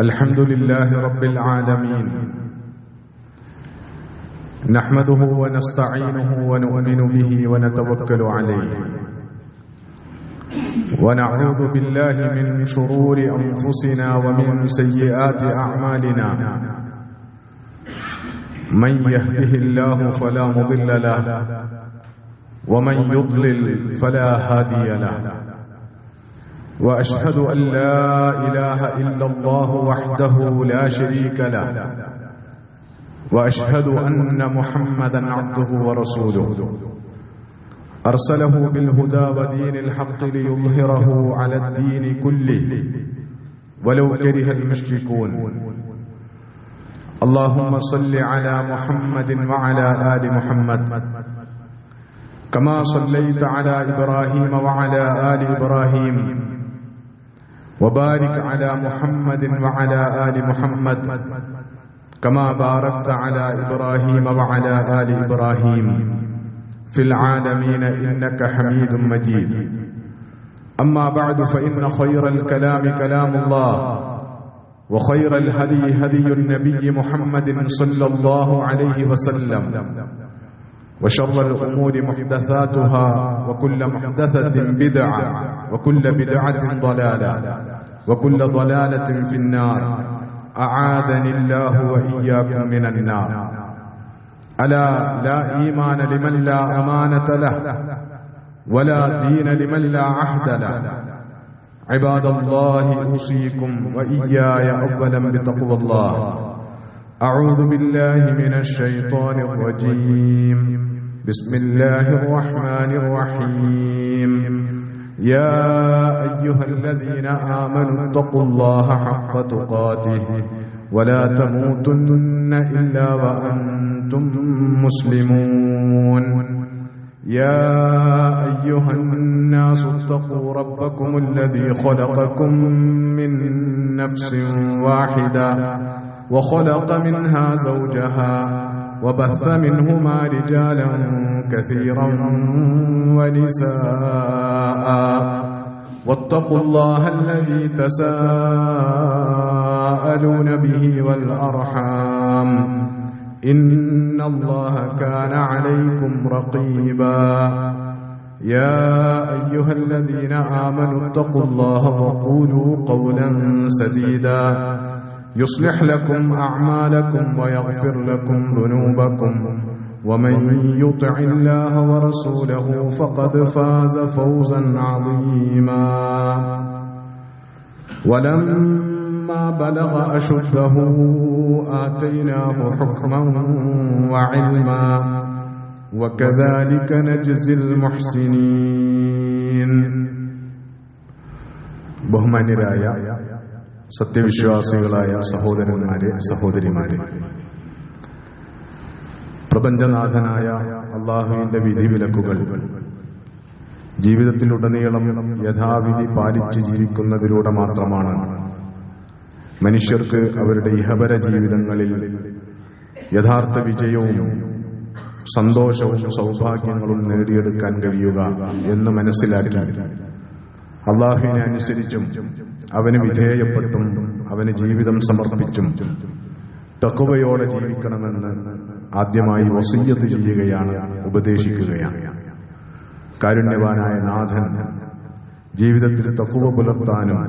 الحمد لله رب العالمين نحمده ونستعينه ونؤمن به ونتوكل عليه ونعوذ بالله من شرور أنفسنا ومن سيئات أعمالنا من يهده الله فلا مضل له ومن يضلل فلا هادي له وأشهد أن لا إله إلا الله وحده لا شريك له وأشهد أن محمدا عبده ورسوله أرسله بالهدى ودين الحق ليظهره على الدين كله ولو كره المشركون اللهم صل على محمد وعلى آل محمد كما صليت على إبراهيم وعلى آل إبراهيم وبارك على محمد وعلى آل محمد كما باركت على إبراهيم وعلى آل إبراهيم في العالمين إنك حميد مجيد أما بعد فإن خير الكلام كلام الله وخير الهدي هدي النبي محمد صلى الله عليه وسلم وشر الأمور محدثاتها وكل محدثة بدعة وكل بدعة ضلالة وكل ضلالة في النار أعاذني الله وإياكم من النار ألا لا إيمان لمن لا أمانة له ولا دين لمن لا عهد له عباد الله أوصيكم وإياي أولا بتقوى الله أعوذ بالله من الشيطان الرجيم بسم الله الرحمن الرحيم يا أيها الذين آمنوا اتقوا الله حق تقاته ولا تموتن إلا وأنتم مسلمون يا أيها الناس اتقوا ربكم الذي خلقكم من نفس واحدة وخلق منها زوجها وبث منهما رجالا كثيرا ونساء واتقوا الله الذي تساءلون به والأرحام إن الله كان عليكم رقيبا يا أيها الذين آمنوا اتقوا الله وقولوا قولا سديدا يصلح لكم أعمالكم ويغفر لكم ذنوبكم ومن يطع الله ورسوله فقد فاز فوزا عظيما ولما بلغ أشده آتيناه حكما وعلما وكذلك نجزي المحسنين ബഹുമാന്യരായ സത്യവിശ്വാസികളായ സഹോദരന്മാരെ സഹോദരിമാരെ, പ്രപഞ്ചനാഥനായ അല്ലാഹുവിന്റെ വിധിവിലക്കുകൾ ജീവിതത്തിലുടനീളം യഥാവിധി പാലിച്ച് ജീവിക്കുന്നതിലൂടെ മാത്രമാണ് മനുഷ്യർക്ക് അവരുടെ ഇഹപര ജീവിതങ്ങളിൽ യഥാർത്ഥ വിജയവും സന്തോഷവും സൗഭാഗ്യങ്ങളും നേടിയെടുക്കാൻ കഴിയുക എന്ന് മനസ്സിലാക്കി അല്ലാഹുവിനെ അനുസരിച്ചും അവന് വിധേയപ്പെട്ടും അവന് ജീവിതം സമർപ്പിച്ചും തഖ്വയോടെ ജീവിക്കണമെന്ന് ആദ്യമായി വസിയ്യത്ത് ചെയ്യുകയാണ്, ഉപദേശിക്കുകയാണ്. കാരുണ്യവാനായ നാഥൻ ജീവിതത്തിൽ തഖ്വ പുലർത്താനും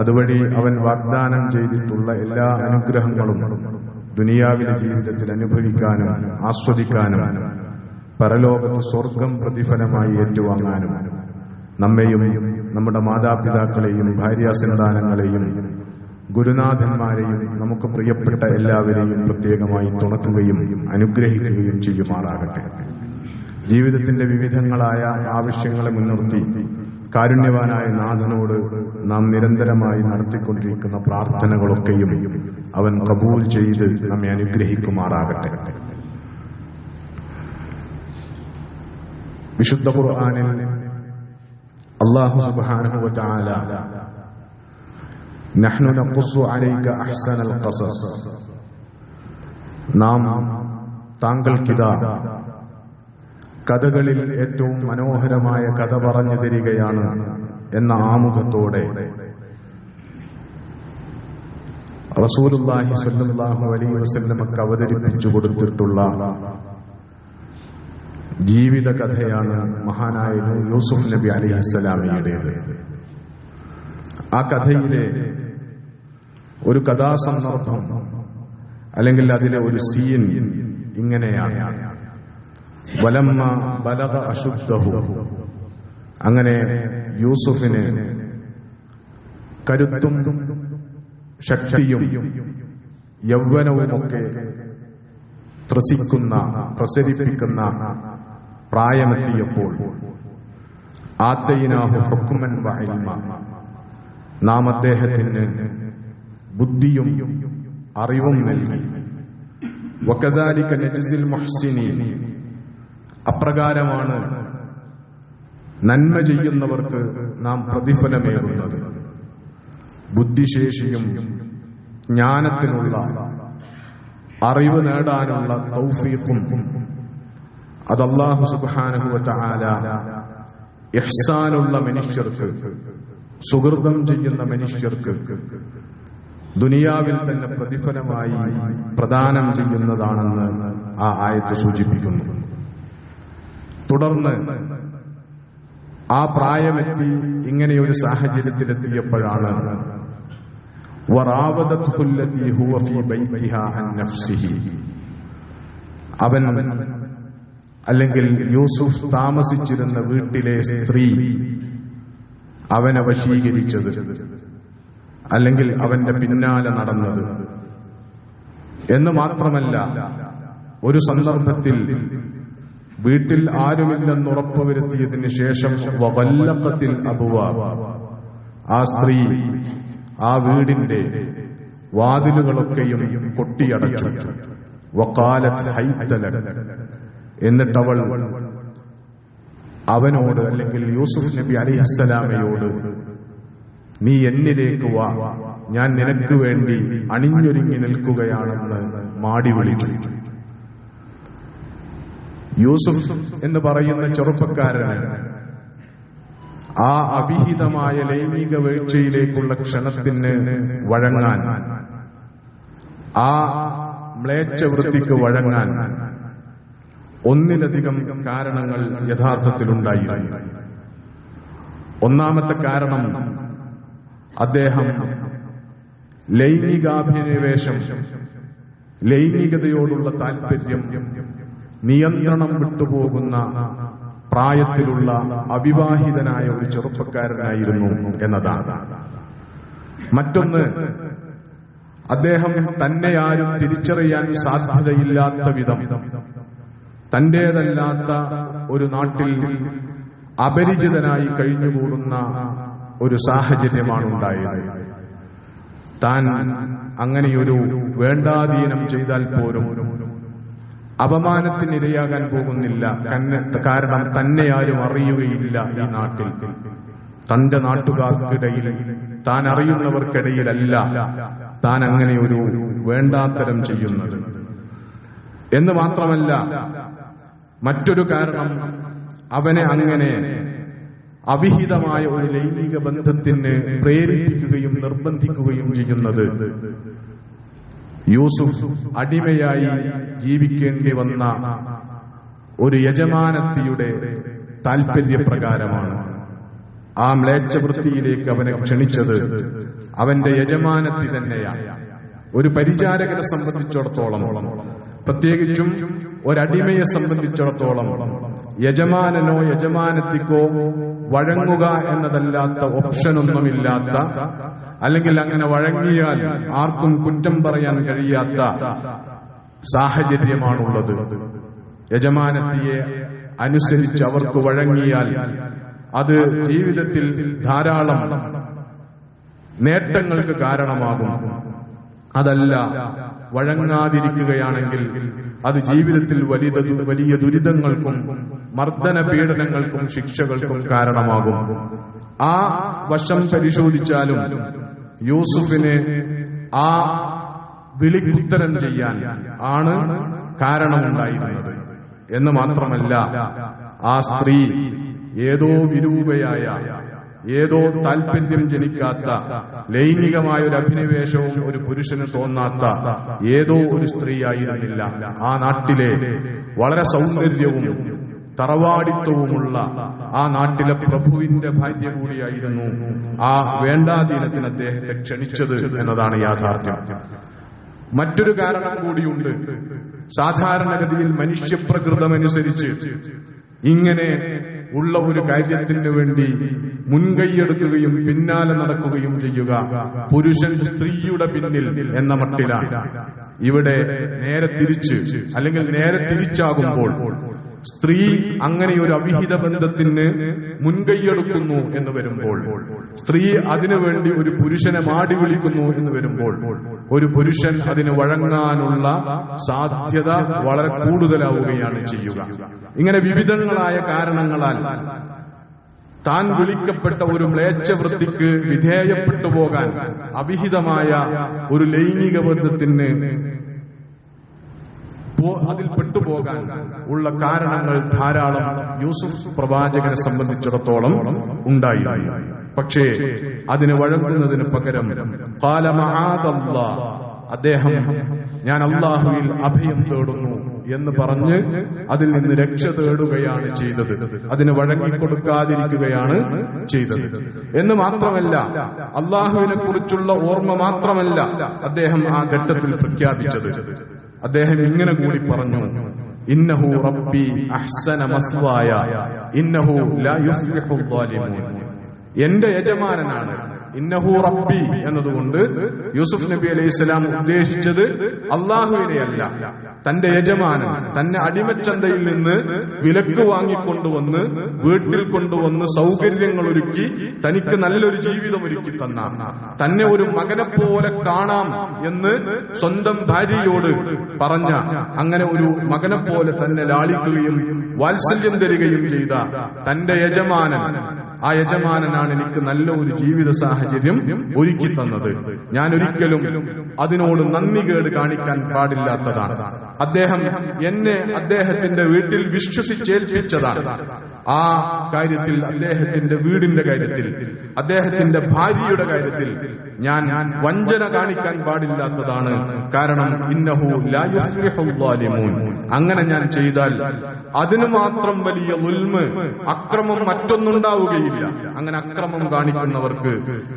അതുവഴി അവൻ വാഗ്ദാനം ചെയ്തിട്ടുള്ള എല്ലാ അനുഗ്രഹങ്ങളും ദുനിയാവിലെ ജീവിതത്തിൽ അനുഭവിക്കാനും ആസ്വദിക്കാനും പരലോകത്ത് സ്വർഗം പ്രതിഫലമായി ഏറ്റുവാങ്ങാനും നമ്മെയും നമ്മുടെ മാതാപിതാക്കളെയും ഭാര്യാസന്താനങ്ങളെയും ഗുരുനാഥന്മാരെയും നമുക്ക് പ്രിയപ്പെട്ട എല്ലാവരെയും പ്രത്യേകമായി തുണക്കുകയും അനുഗ്രഹിക്കുകയും ചെയ്യുമാറാകട്ടെ. ജീവിതത്തിന്റെ വിവിധങ്ങളായ ആവശ്യങ്ങളെ മുൻനിർത്തി കാരുണ്യവാനായ നാഥനോട് നാം നിരന്തരമായി നടത്തിക്കൊണ്ടിരിക്കുന്ന പ്രാർത്ഥനകളൊക്കെയും അവൻ കബൂൽ ചെയ്ത് നമ്മെ അനുഗ്രഹിക്കുമാറാകട്ടെ. വിശുദ്ധ ഖുർആനിൽ അല്ലാഹു സുബ്ഹാനഹു വ തആല നഹ്നു നഖുസ്സു അലൈക അഹ്സനൽ ഖസസ്, നാം താങ്കൾക്കിതാ കഥകളിൽ ഏറ്റവും മനോഹരമായ കഥ പറഞ്ഞു തരികയാണ് എന്ന ആമുഖത്തോടെ റസൂലുള്ളാഹി സ്വല്ലല്ലാഹു അലൈഹി വസല്ലമക്ക് അവതരിപ്പിച്ചു കൊടുത്തിട്ടുള്ള ജീവിത കഥയാണ് മഹാനായ യൂസുഫ് നബി അലൈഹിസ്സലാമയുടേത്. ആ കഥയിലെ ഒരു കഥാസന്ദർഭം അല്ലെങ്കിൽ അതിലെ ഒരു സീൻ ഇങ്ങനെയാണ്: വലമ്മ ബലഗ അശുദ്ധഹു, അങ്ങനെ യൂസുഫിന് കരുത്തും ശക്തിയും യൗവനവുമൊക്കെ പ്രസരിപ്പിക്കുന്ന പ്രായമെത്തിയപ്പോൾ ആതൈനാഹു ഹുക്മൻ വ ഇൽമ, നാം അദ്ദേഹത്തിന് ബുദ്ധിയും അറിവും നൽകി. വകദാലിക നജ്സിൽ മുഹ്സിനീൻ, അപ്രകാരമാണ് നന്മ ചെയ്യുന്നവർക്ക് നാം പ്രതിഫലമേകുന്നത്. ബുദ്ധിശേഷിയും ജ്ഞാനത്തിനുള്ള അറിവ് നേടാനുള്ള തൗഫീഖും അത് അല്ലാഹു സുബ്ഹാനഹു വ തആല ഇഹ്സാനുള്ള മനുഷ്യർക്ക്, സുഹൃതം ചെയ്യുന്ന മനുഷ്യർക്ക് ദുനിയാവിൽ തന്നെ പ്രതിഫലമായി പ്രദാനം ചെയ്യുന്നതാണെന്ന് ആ ആയത്ത് സൂചിപ്പിക്കുന്നു. തുടർന്ന് ആ പ്രായമെത്തി ഇങ്ങനെയൊരു സാഹചര്യത്തിലെത്തിയപ്പോഴാണ് വറാവദത്ഹു അല്ലതി ഹുവ ഫീ ബൈതിഹാ അൻ നഫ്സിഹി, അവൻ അല്ലെങ്കിൽ യൂസുഫ് താമസിച്ചിരുന്ന വീട്ടിലെ സ്ത്രീ അവനെ വശീകരിച്ചത്, അല്ലെങ്കിൽ അവന്റെ പിന്നാലെ നടന്നത് എന്ന് മാത്രമല്ല, ഒരു സന്ദർഭത്തിൽ വീട്ടിൽ ആരുമില്ലെന്ന് ഉറപ്പുവരുത്തിയതിന് ശേഷം വഗല്ലഖത്തിൽ അബ്വാബ്, ആ സ്ത്രീ ആ വീടിന്റെ വാതിലുകളൊക്കെയും കൊട്ടിയടച്ചു. വഖാലത് ഹൈതലക, എന്നിട്ടവൾ അവനോട് അല്ലെങ്കിൽ യൂസുഫ് നബി അലൈഹിസ്സലാമയോട്, നീ എന്നിലേക്ക് വാ, ഞാൻ നിനക്ക് വേണ്ടി അണിഞ്ഞൊരുങ്ങി നിൽക്കുകയാണെന്ന് മാടി വിളിച്ചു. യൂസുഫ് എന്ന് പറയുന്ന ചെറുപ്പക്കാരന് ആ അവിഹിതമായ ലൈംഗിക വീഴ്ചയിലേക്കുള്ള ക്ഷണത്തിന് വഴങ്ങാൻ, ആ മ്ലേച്ഛ വൃത്തിക്ക് വഴങ്ങാൻ ഒന്നിലധികം കാരണങ്ങൾ യഥാർത്ഥത്തിലുണ്ടായിരുന്നു. ഒന്നാമത്തെ കാരണം, അദ്ദേഹം ലൈംഗികാഭിനിവേശം, ലൈംഗികതയോടുള്ള താല്പര്യം നിയന്ത്രണം വിട്ടുപോകുന്ന പ്രായത്തിലുള്ള അവിവാഹിതനായ ഒരു ചെറുപ്പക്കാരനായിരുന്നു എന്നതാണ്. മറ്റൊന്ന്, അദ്ദേഹം തന്നെ ആരും തിരിച്ചറിയാൻ സാധ്യതയില്ലാത്ത വിധം തന്റേതല്ലാത്ത ഒരു നാട്ടിൽ അപരിചിതനായി കഴിഞ്ഞുകൂടുന്ന ഒരു സാഹചര്യമാണ് ഉണ്ടായത്. താൻ അങ്ങനെയൊരു വേണ്ടാധീനം ചെയ്താൽ പോലും അപമാനത്തിനിരയാകാൻ പോകുന്നില്ല, കാരണം തന്നെ ആരും അറിയുകയില്ല ഈ നാട്ടിൽ. തന്റെ നാട്ടുകാർക്കിടയിൽ, താൻ അറിയുന്നവർക്കിടയിലല്ല താൻ അങ്ങനെ ഒരു വേണ്ടാത്തരം ചെയ്യുന്നത്. എന്ന് മാത്രമല്ല, മറ്റൊരു കാരണം, അവനെ അങ്ങനെ അവിഹിതമായ ഒരു ലൈംഗിക ബന്ധത്തിന് പ്രേരിപ്പിക്കുകയും നിർബന്ധിക്കുകയും ചെയ്യുന്നത് യൂസുഫ് അടിമയായി ജീവിക്കേണ്ടി വന്ന ഒരു യജമാനത്തിയുടെ താൽപര്യപ്രകാരമാണ്. ആ മ്ലേച്ഛവൃത്തിയിലേക്ക് അവനെ ക്ഷണിച്ചത് അവന്റെ യജമാനത്തി തന്നെയാണ്. ഒരു പരിചാരകനെ സംബന്ധിച്ചിടത്തോളം, പ്രത്യേകിച്ചും ഒരടിമയെ സംബന്ധിച്ചിടത്തോളം, യജമാനനോ യജമാനത്തിക്കോ വഴങ്ങുക എന്നതല്ലാത്ത ഓപ്ഷനൊന്നുമില്ലാത്ത, അല്ലെങ്കിൽ അങ്ങനെ വഴങ്ങിയാൽ ആർക്കും കുറ്റം പറയാൻ കഴിയാത്ത സാഹചര്യമാണുള്ളത്. യജമാനത്തിയെ അനുസരിച്ച് അവർക്ക് വഴങ്ങിയാൽ അത് ജീവിതത്തിൽ ധാരാളം നേട്ടങ്ങൾക്ക് കാരണമാകും. അതല്ല, വഴങ്ങാതിരിക്കുകയാണെങ്കിൽ അത് ജീവിതത്തിൽ വലിയ ദുരിതങ്ങൾക്കും മർദ്ദന പീഡനങ്ങൾക്കും ശിക്ഷകൾക്കും കാരണമാകും. ആ വശം പരിശോധിച്ചാലും യൂസുഫിന് ആ വിളിക്കുത്തരം ചെയ്യാൻ ആണ് കാരണമുണ്ടായിരുന്നത്. എന്ന് മാത്രമല്ല, ആ സ്ത്രീ ഏതോ വിരൂപയായ ഏതോ താല്പര്യം ജനിക്കാത്ത, ലൈംഗികമായ ഒരു അഭിനിവേശവും ഒരു പുരുഷന് തോന്നാത്ത ഏതോ ഒരു സ്ത്രീയായിരുന്നില്ല. ആ നാട്ടിലെ വളരെ സൗന്ദര്യവും തറവാടിത്വവുമുള്ള ആ നാട്ടിലെ പ്രഭുവിന്റെ ഭാര്യ കൂടിയായിരുന്നു ആ വേണ്ടാധീനത്തിന് അദ്ദേഹത്തെ ക്ഷണിച്ചത് എന്നതാണ് യാഥാർത്ഥ്യം. മറ്റൊരു കാരണം കൂടിയുണ്ട്. സാധാരണഗതിയിൽ മനുഷ്യപ്രകൃതമനുസരിച്ച് ഇങ്ങനെ ഉള്ള ഒരു കാര്യത്തിന് വേണ്ടി മുൻകൈയെടുക്കുകയും പിന്നാലെ നടക്കുകയും ചെയ്യുക പുരുഷൻ സ്ത്രീയുടെ പിന്നിൽ എന്ന മട്ടിലാണ്. ഇവിടെ നേരെ തിരിച്ച്, അല്ലെങ്കിൽ നേരെ തിരിച്ചാകുമ്പോൾ സ്ത്രീ അങ്ങനെ ഒരു അവിഹിത ബന്ധത്തിന് മുൻകൈയെടുക്കുന്നു എന്ന് വരുമ്പോൾ, സ്ത്രീ അതിനുവേണ്ടി ഒരു പുരുഷനെ മാടി വിളിക്കുന്നു എന്ന് വരുമ്പോൾ, ഒരു പുരുഷൻ അതിന് വഴങ്ങാനുള്ള സാധ്യത വളരെ കൂടുതലാവുകയാണ് ചെയ്യുക. ഇങ്ങനെ വിവിധങ്ങളായ കാരണങ്ങളാൽ താൻ വിളിക്കപ്പെട്ട ഒരു മ്ലേച്ഛവൃത്തിക്ക് വിധേയപ്പെട്ടു പോകാൻ, അവിഹിതമായ ഒരു ലൈംഗിക ബന്ധത്തിന് അതിൽ പെട്ടുപോകാൻ ഉള്ള കാരണങ്ങൾ ധാരാളം യൂസുഫ് പ്രവാചകനെ സംബന്ധിച്ചിടത്തോളം ഉണ്ടായിരുന്നു. പക്ഷേ അതിന് വഴങ്ങുന്നതിന് പകരം ഖാല മആദല്ലാഹ്, അദ്ദേഹം ഞാൻ അല്ലാഹുവിൽ അഭയം തേടുന്നു എന്ന് പറഞ്ഞ് അതിൽ നിന്ന് രക്ഷ തേടുകയാണ് ചെയ്തത്. അതിന് വഴങ്ങിക്കൊടുക്കാതിരിക്കുകയാണ് ചെയ്തത് എന്ന് മാത്രമല്ല, അല്ലാഹുവിനെ കുറിച്ചുള്ള ഓർമ്മ മാത്രമല്ല അദ്ദേഹം ആ ഘട്ടത്തിൽ പ്രഖ്യാപിച്ചത്. അദ്ദേഹം ഇങ്ങനെ കൂടി പറഞ്ഞു, ഇന്നഹു റബ്ബി അഹ്സന മസ്വായ ഇന്നഹു ലാ യുഫ്ലിഹുൽ ളാലിമൂൻ. എന്റെ യജമാനനാണ്. ഇന്നഹു റബ്ബി എന്നതുകൊണ്ട് യൂസുഫ് നബി അലൈഹിസ്സലാം ഉദ്ദേശിച്ചത് അല്ലാഹുവിനെയല്ല, തന്റെ യജമാനൻ, തന്നെ അടിമച്ചന്തയിൽ നിന്ന് വിലക്ക് വാങ്ങിക്കൊണ്ടുവന്ന് വീട്ടിൽ കൊണ്ടുവന്ന് സൗകര്യങ്ങൾ ഒരുക്കി തനിക്ക് നല്ലൊരു ജീവിതം ഒരുക്കി തന്ന, തന്നെ ഒരു മകനെ പോലെ കാണാം എന്ന് സ്വന്തം ഭാര്യയോട് പറഞ്ഞ, അങ്ങനെ ഒരു മകനെ പോലെ തന്നെ ലാളിക്കുകയും വാത്സല്യം തരികയും ചെയ്ത തന്റെ യജമാനൻ, ആ യജമാനനാണ് എനിക്ക് നല്ല ഒരു ജീവിത സാഹചര്യം ഒരുക്കി തന്നത്. ഞാൻ ഒരിക്കലും അതിനോട് നന്ദികേട് കാണിക്കാൻ പാടില്ലാത്തതാണ്. അദ്ദേഹം എന്നെ അദ്ദേഹത്തിന്റെ വീട്ടിൽ വിശ്വസിച്ചേൽപ്പിച്ചതാണ്. ആ കാര്യത്തിൽ, അദ്ദേഹത്തിന്റെ വീടിന്റെ കാര്യത്തിൽ, അദ്ദേഹത്തിന്റെ ഭാര്യയുടെ കാര്യത്തിൽ ഞാൻ വഞ്ചന കാണിക്കാൻ പാടില്ലാത്തതാണ്. കാരണം ഇന്നഹു ലാ യുഫ്ലിഹുൽ ളാലിമൂൻ, അങ്ങനെ ഞാൻ ചെയ്താൽ അതിന് മാത്രം വലിയ ദുൽമ്, അക്രമം മറ്റൊന്നുണ്ടാവുകയില്ല. അങ്ങനെ അക്രമം കാണിക്കുന്നവർക്ക്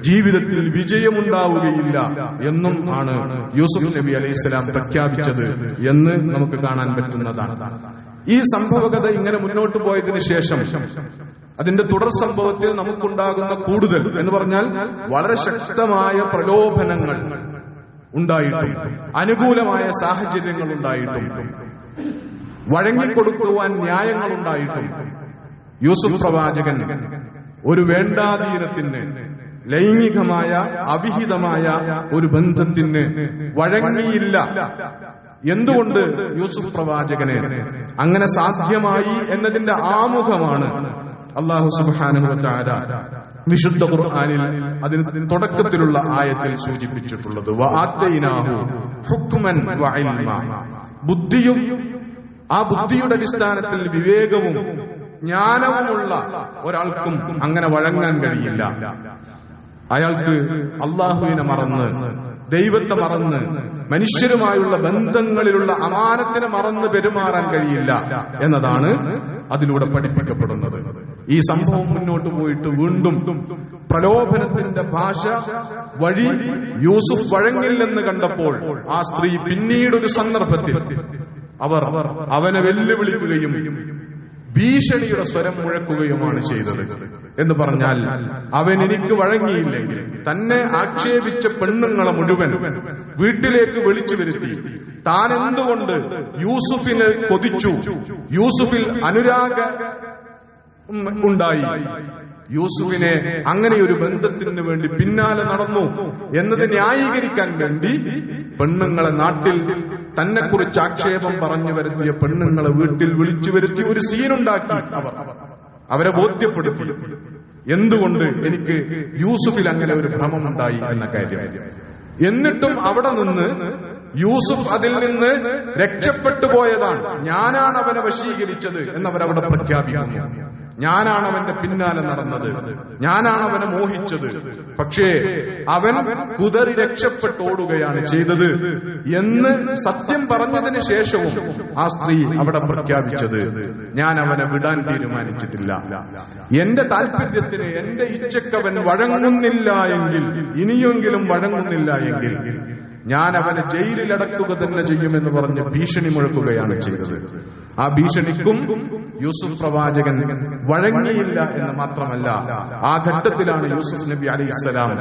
ജീവിതത്തിൽ വിജയമുണ്ടാവുകയില്ല എന്നും ആണ് യൂസുഫ് നബി അലൈഹിസ്സലാം പ്രഖ്യാപിച്ചത് എന്ന് നമുക്ക് കാണാൻ പറ്റുന്നതാണ്. ഈ സംഭവകഥ ഇങ്ങനെ മുന്നോട്ട് പോയതിനു ശേഷം അതിന്റെ തുടർ സംഭവത്തിൽ നമുക്കുണ്ടാകുന്ന കൂടുതൽ എന്ന് പറഞ്ഞാൽ വളരെ ശക്തമായ പ്രലോഭനങ്ങൾ ഉണ്ടായിട്ടും അനുകൂലമായ സാഹചര്യങ്ങൾ ഉണ്ടായിട്ടും വഴങ്ങിക്കൊടുക്കുവാൻ ന്യായങ്ങൾ ഉണ്ടായിട്ടും യൂസുഫ് പ്രവാചകൻ ഒരു വേണ്ടാധീനത്തിന്, ലൈംഗികമായ അവിഹിതമായ ഒരു ബന്ധത്തിന് വഴങ്ങിയില്ല. എന്തുകൊണ്ട് യൂസുഫ് പ്രവാചകനെ അങ്ങനെ സാധ്യമായി എന്നതിന്റെ ആമുഖമാണ് അല്ലാഹു സുബ്ഹാനഹു വ തആല വിശുദ്ധ ഖുർആനിൽ അതിന് തുടക്കത്തിലുള്ള ആയത്തിൽ സൂചിപ്പിച്ചിട്ടുള്ളത്. വആതൈനാഹു ഹുക്മൻ വഇൽമ, ബുദ്ധിയും ആ ബുദ്ധിയുടെ അടിസ്ഥാനത്തിൽ വിവേകവും ജ്ഞാനവുമുള്ള ഒരാൾക്കും അങ്ങനെ വഴങ്ങാൻ കഴിയില്ല. അയാൾക്ക് അല്ലാഹുവിനെ മറന്ന്, ദൈവത്തെ മറന്ന്, മനുഷ്യരുമായുള്ള ബന്ധങ്ങളിലുള്ള അമാനത്തിനെ മറന്ന് പെരുമാറാൻ കഴിയില്ല എന്നതാണ് അതിലൂടെ പഠിപ്പിക്കപ്പെടുന്നത്. ഈ സംഭവം മുന്നോട്ട് പോയിട്ട് വീണ്ടും പ്രലോഭനത്തിന്റെ ഭാഷ വഴി യൂസുഫ് വഴങ്ങില്ലെന്ന് കണ്ടപ്പോൾ ആ സ്ത്രീ പിന്നീടൊരു സന്ദർഭത്തിൽ അവർ അവനെ വെല്ലുവിളിക്കുകയും ഭീഷണിയുടെ സ്വരം മുഴക്കുകയുമാണ് ചെയ്തത്. എന്ന് പറഞ്ഞാൽ, അവൻ എനിക്ക് വഴങ്ങിയില്ലെങ്കിൽ തന്നെ ആക്ഷേപിച്ച പെണ്ണുങ്ങളെ മുഴുവൻ വീട്ടിലേക്ക് വിളിച്ചു വരുത്തി താൻ എന്തുകൊണ്ട് യൂസുഫിനെ കൊതിച്ചു, യൂസുഫിൽ അനുരാഗ ഉണ്ടായി, യൂസുഫിനെ അങ്ങനെ ഒരു ബന്ധത്തിന് വേണ്ടി പിന്നാലെ നടന്നു എന്നത് ന്യായീകരിക്കാൻ വേണ്ടി പെണ്ണുങ്ങളെ, നാട്ടിൽ തന്നെ കുറിച്ച് ആക്ഷേപം പറഞ്ഞു വരുത്തിയ പെണ്ണുങ്ങളെ വീട്ടിൽ വിളിച്ചു വരുത്തി ഒരു സീനുണ്ടാക്കി അവരെ ബോധ്യപ്പെടുത്തി എന്തുകൊണ്ട് എനിക്ക് യൂസുഫിൽ അങ്ങനെ ഒരു ഭ്രമമുണ്ടായി എന്ന കാര്യം. എന്നിട്ടും അവിടെ നിന്ന് യൂസുഫ് അതിൽ നിന്ന് രക്ഷപ്പെട്ടു പോയതാണ്, ഞാനാണ് അവനെ വശീകരിച്ചത് എന്നവരവിടെ പ്രഖ്യാപിക്കുന്നു. ഞാനാണ് അവന്റെ പിന്നാലെ നടന്നത്, ഞാനാണ് അവനെ മോഹിച്ചത്. പക്ഷേ അവൻ കുതറി രക്ഷപ്പെട്ടോടുകയാണ് ചെയ്തത് എന്ന് സത്യം പറഞ്ഞതിന് ശേഷവും ആ സ്ത്രീ അവിടെ പ്രഖ്യാപിച്ചത്, ഞാൻ അവനെ വിടാൻ തീരുമാനിച്ചിട്ടില്ല. എന്റെ താല്പര്യത്തിന്, എന്റെ ഇച്ഛക്കവൻ വഴങ്ങുന്നില്ല എങ്കിൽ, ഇനിയെങ്കിലും വഴങ്ങുന്നില്ല എങ്കിൽ ഞാൻ അവനെ ജയിലിലടക്കുക തന്നെ ചെയ്യുമെന്ന് പറഞ്ഞ് ഭീഷണി മുഴക്കുകയാണ് ചെയ്തത്. ആ ഭീഷണിക്കും യൂസുഫ് പ്രവാചകൻ വഴങ്ങിയില്ല എന്ന് മാത്രമല്ല, ആ ഘട്ടത്തിലാണ് യൂസുഫ് നബി അലൈഹിസ്സലാം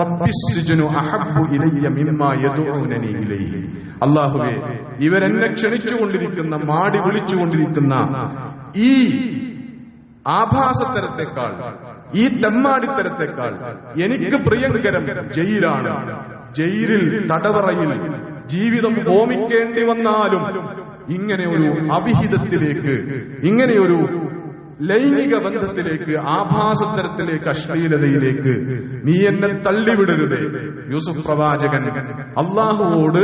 റബ്ബിസ്സിജ്നു അഹബ്ബു ഇലയ്യ മിമ്മാ യദഊനനി ഇലൈഹി, അല്ലാഹുവേ ഇവരെന്നെ ക്ഷണിച്ചുകൊണ്ടിരിക്കുന്ന, മാടി വിളിച്ചുകൊണ്ടിരിക്കുന്ന ഈ ആഭാസത്തരത്തെക്കാൾ, ഈ തെമ്മാടിത്തരത്തെക്കാൾ എനിക്ക് പ്രിയങ്കരം ജയിലാണ്. ജയിലിൽ, തടവറയിൽ ജീവിതം ഹോമിക്കേണ്ടി വന്നാലും ഇങ്ങനെ ഒരു അവിഹിതത്തിലേക്ക്, ഇങ്ങനെയൊരു ലൈംഗിക ബന്ധത്തിലേക്ക്, ആഭാസത്തരത്തിലേക്ക്, അശ്ലീലതയിലേക്ക് നീ എന്നെ തള്ളിവിടരുതേ. യൂസുഫ് പ്രവാചകൻ അള്ളാഹുവോട്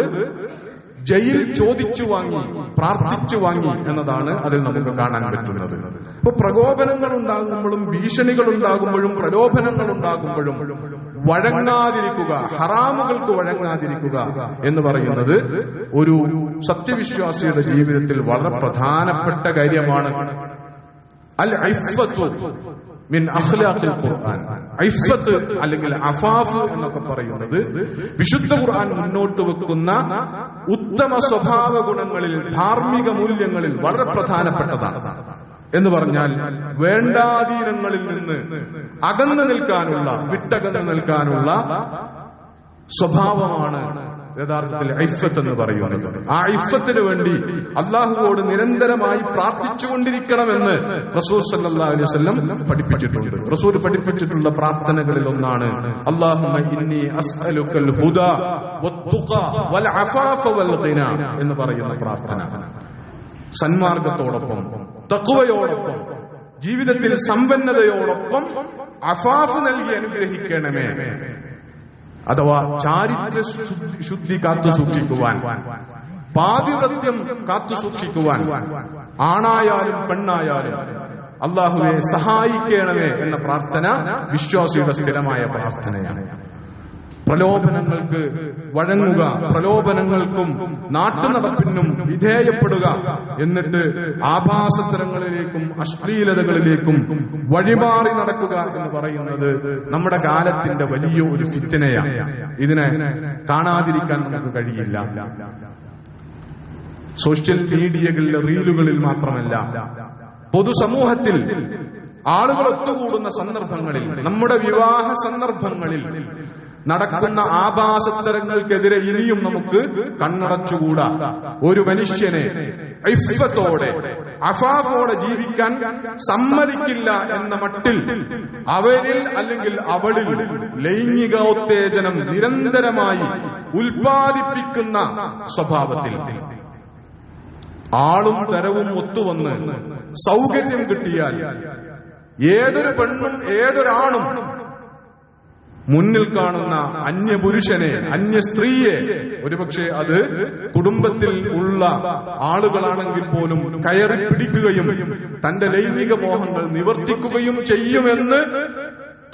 ജയിൽ ചോദിച്ചു വാങ്ങി, പ്രാർത്ഥിച്ചു വാങ്ങി എന്നതാണ് അതിൽ നമുക്ക് കാണാൻ പറ്റുന്നത്. അപ്പൊ പ്രകോപനങ്ങൾ ഉണ്ടാകുമ്പോഴും, ഭീഷണികൾ ഉണ്ടാകുമ്പോഴും, പ്രലോഭനങ്ങൾ ഉണ്ടാകുമ്പോഴും വഴങ്ങാതിരിക്കുക, ഹറാമുകൾക്ക് വഴങ്ങാതിരിക്കുക എന്ന് പറയുന്നത് ഒരു സത്യവിശ്വാസിയുടെ ജീവിതത്തിൽ വളരെ പ്രധാനപ്പെട്ട കാര്യമാണ്. അൽ ഇഫ്ഫത്തു മിൻ അഖ്ലാഖിൽ ഖുർആൻ. ഇഫ്ഫത്ത് അല്ലെങ്കിൽ അഫാഫ് എന്നൊക്കെ പറയുന്നത് വിശുദ്ധ ഖുർആൻ മുന്നോട്ട് വെക്കുന്ന ഉത്തമ സ്വഭാവ ഗുണങ്ങളിൽ, ധാർമ്മിക മൂല്യങ്ങളിൽ വളരെ പ്രധാനപ്പെട്ടതാണ്. എന്ന് പറഞ്ഞാൽ വേണ്ടാധീനങ്ങളിൽ നിന്ന് അകന്നു നിൽക്കാനുള്ള, വിട്ടകന്നു നിൽക്കാനുള്ള സ്വഭാവമാണ് യഥാർത്ഥത്തിൽ ഇഫ്ഫത്ത് എന്ന് പറയുന്നത്. ആ ഇഫ്ഫത്തിന് വേണ്ടി അല്ലാഹുവോട് നിരന്തരമായി പ്രാർത്ഥിച്ചുകൊണ്ടിരിക്കണമെന്ന് റസൂൽ സല്ലല്ലാഹു അലൈഹി വസല്ലം പഠിപ്പിച്ചിട്ടുണ്ട്. റസൂൽ പഠിപ്പിച്ചിട്ടുള്ള പ്രാർത്ഥനകളിൽ ഒന്നാണ് അല്ലാഹുമ്മ ഇന്നി അസ്അലുക്കൽ ഹുദാ വത്തുഖാ വൽ അഫാഫ വൽ ഗിന എന്ന് പറയുന്ന പ്രാർത്ഥന. സന്മാർഗത്തോടൊപ്പം, തഖ്വയോടൊപ്പം, ജീവിതത്തിൽ സമ്പന്നതയോടൊപ്പം അഫാഫ് നൽകി അനുഗ്രഹിക്കണമേ. അഥവാ ചാരിത്ര ശുദ്ധി കാത്തു സൂക്ഷിക്കുവാൻ, പാതിവ്രത്യം കാത്തു സൂക്ഷിക്കുവാൻ ആണായാലും പെണ്ണായാലും അല്ലാഹുവെ സഹായിക്കണമേ എന്ന പ്രാർത്ഥന വിശ്വാസിയുടെ സ്ഥിരമായ പ്രാർത്ഥനയാണ്. പ്രലോഭനങ്ങൾക്ക് വഴങ്ങുക, പ്രലോഭനങ്ങൾക്കും നാട്ടുനടപ്പിനും വിധേയപ്പെടുക, എന്നിട്ട് ആഭാസത്തരങ്ങളിലേക്കും അശ്ലീലതകളിലേക്കും വഴിമാറി നടക്കുക എന്ന് പറയുന്നത് നമ്മുടെ കാലത്തിന്റെ വലിയ ഒരു ഫിത്നയാണ്. ഇതിനെ കാണാതിരിക്കാൻ നമുക്ക് കഴിയില്ല. സോഷ്യൽ മീഡിയകളിലെ റീലുകളിൽ മാത്രമല്ല, പൊതുസമൂഹത്തിൽ ആളുകൾ ഒത്തുകൂടുന്ന സന്ദർഭങ്ങളിൽ, നമ്മുടെ വിവാഹ സന്ദർഭങ്ങളിൽ നടക്കുന്ന ആഭാസത്തരങ്ങൾക്കെതിരെ ഇനിയും നമുക്ക് കണ്ണടച്ചുകൂടാ. ഒരു മനുഷ്യനെ ഇഫ്ഫത്തോടെ, അഫാഫോടെ ജീവിക്കാൻ സമ്മതിക്കില്ല എന്ന മട്ടിൽ അവരിൽ അല്ലെങ്കിൽ അവളിൽ ലൈംഗികോത്തേജനം നിരന്തരമായി ഉൽപ്പാദിപ്പിക്കുന്ന സ്വഭാവത്തിൽ ആളും തരവും ഒത്തുവന്ന് സൗകര്യം കിട്ടിയാൽ ഏതൊരു പെണ്ണും ഏതൊരാണും മുന്നിൽ കാണുന്ന അന്യപുരുഷനെ, അന്യ സ്ത്രീയെ, ഒരുപക്ഷെ അത് കുടുംബത്തിൽ ഉള്ള ആളുകളാണെങ്കിൽ പോലും കയറി പിടിക്കുകയും തന്റെ ലൈംഗിക മോഹങ്ങൾ നിവർത്തിക്കുകയും ചെയ്യുമെന്ന്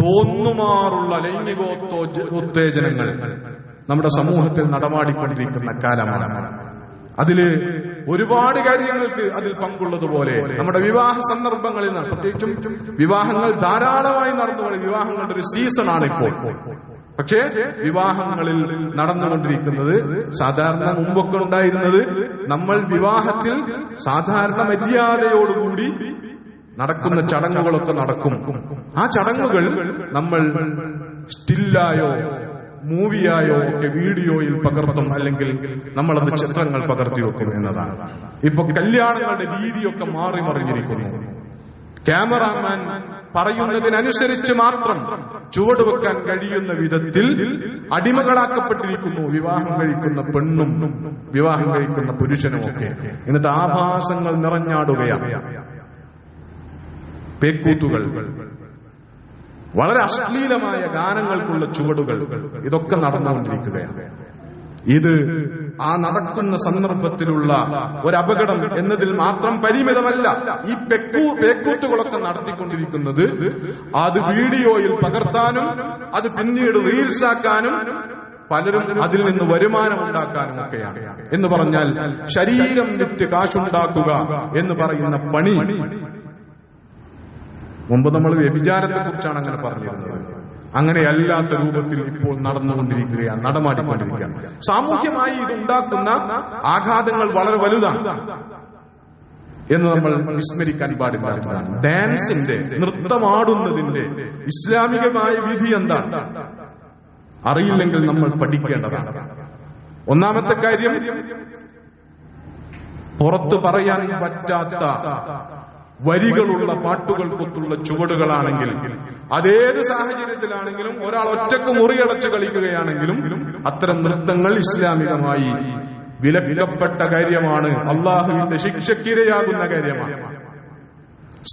തോന്നുമാറുള്ള ലൈംഗികോത്തേജനങ്ങൾ നമ്മുടെ സമൂഹത്തിൽ നടമാടിക്കൊണ്ടിരിക്കുന്ന കാലമാണ്. അതില് ഒരുപാട് കാര്യങ്ങൾക്ക് അതിൽ പങ്കുള്ളതുപോലെ നമ്മുടെ വിവാഹ സന്ദർഭങ്ങളിൽ, പ്രത്യേകിച്ചും വിവാഹങ്ങൾ ധാരാളമായി നടന്നുകൊണ്ട്, വിവാഹങ്ങളുടെ ഒരു സീസണാണ് ഇപ്പോൾ. പക്ഷേ വിവാഹങ്ങളിൽ നടന്നുകൊണ്ടിരിക്കുന്നത്, സാധാരണ മുമ്പൊക്കെ ഉണ്ടായിരുന്നത്, നമ്മൾ വിവാഹത്തിൽ സാധാരണ മര്യാദയോടുകൂടി നടക്കുന്ന ചടങ്ങുകളൊക്കെ നടക്കും. ആ ചടങ്ങുകൾ നമ്മൾ സ്റ്റില്ലായോ മൂവിയായോ ഒക്കെ വീഡിയോയിൽ പകർത്തും, അല്ലെങ്കിൽ നമ്മളത് ചിത്രങ്ങൾ പകർത്തി വെക്കും എന്നതാണ്. ഇപ്പൊ കല്യാണങ്ങളുടെ രീതിയൊക്കെ മാറി മറിഞ്ഞിരിക്കുന്നു. ക്യാമറാമാൻ പറയുന്നതിനനുസരിച്ച് മാത്രം ചുവടുവെക്കാൻ കഴിയുന്ന വിധത്തിൽ അടിമകളാക്കപ്പെട്ടിരിക്കുന്നു വിവാഹം കഴിക്കുന്ന പെണ്ണും വിവാഹം കഴിക്കുന്ന പുരുഷനും ഒക്കെ. എന്നിട്ട് ആഭാസങ്ങൾ നിറഞ്ഞാടുകയാണ്. പേക്കൂത്തുകൾ, വളരെ അശ്ലീലമായ ഗാനങ്ങൾക്കുള്ള ചുവടുകൾ, ഇതൊക്കെ നടന്നുകൊണ്ടിരിക്കുകയാണ്. ഇത് ആ നടക്കുന്ന സന്ദർഭത്തിലുള്ള ഒരു അപകടം എന്നതിൽ മാത്രം പരിമിതമല്ല. ഈ പേക്കൂത്തുകളൊക്കെ നടത്തിക്കൊണ്ടിരിക്കുന്നത് അത് വീഡിയോയിൽ പകർത്താനും അത് പിന്നീട് റീൽസാക്കാനും പലരും അതിൽ നിന്ന് വരുമാനമുണ്ടാക്കാനും ഒക്കെയാണ്. എന്ന് പറഞ്ഞാൽ ശരീരം വിറ്റ് കാശുണ്ടാക്കുക എന്ന് പറയുന്ന പണി. മുമ്പ് നമ്മൾ വ്യഭിചാരത്തെ കുറിച്ചാണ് അങ്ങനെ പറഞ്ഞിരുന്നത്. അങ്ങനെയല്ലാത്ത രൂപത്തിൽ ഇപ്പോൾ നടന്നുകൊണ്ടിരിക്കുകയാണ്, നടമാടിക്കൊണ്ടിരിക്കുകയാണ്. സാമൂഹ്യമായി ഇതുണ്ടാക്കുന്ന ആഘാതങ്ങൾ വളരെ വലുതാണ് എന്ന് നമ്മൾ വിസ്മരിക്കാൻ പാടില്ലാത്തതാണ്. ഡാൻസിന്റെ, നൃത്തമാടുന്നതിന്റെ ഇസ്ലാമികമായ വിധി എന്താണ് അറിയില്ലെങ്കിൽ നമ്മൾ പഠിക്കേണ്ടതാണ്. ഒന്നാമത്തെ കാര്യം, പുറത്തു പറയാൻ പറ്റാത്ത വരികളുള്ള പാട്ടുകൾക്കൊത്തുള്ള ചുവടുകളാണെങ്കിൽ, അതേത് സാഹചര്യത്തിലാണെങ്കിലും, ഒരാൾ ഒറ്റക്ക് മുറിയടച്ച് കളിക്കുകയാണെങ്കിലും അത്തരം നൃത്തങ്ങൾ ഇസ്ലാമികമായി വിലക്കപ്പെട്ട കാര്യമാണ്, അള്ളാഹുവിന്റെ ശിക്ഷയ്ക്കിരയാകുന്ന കാര്യമാണ്.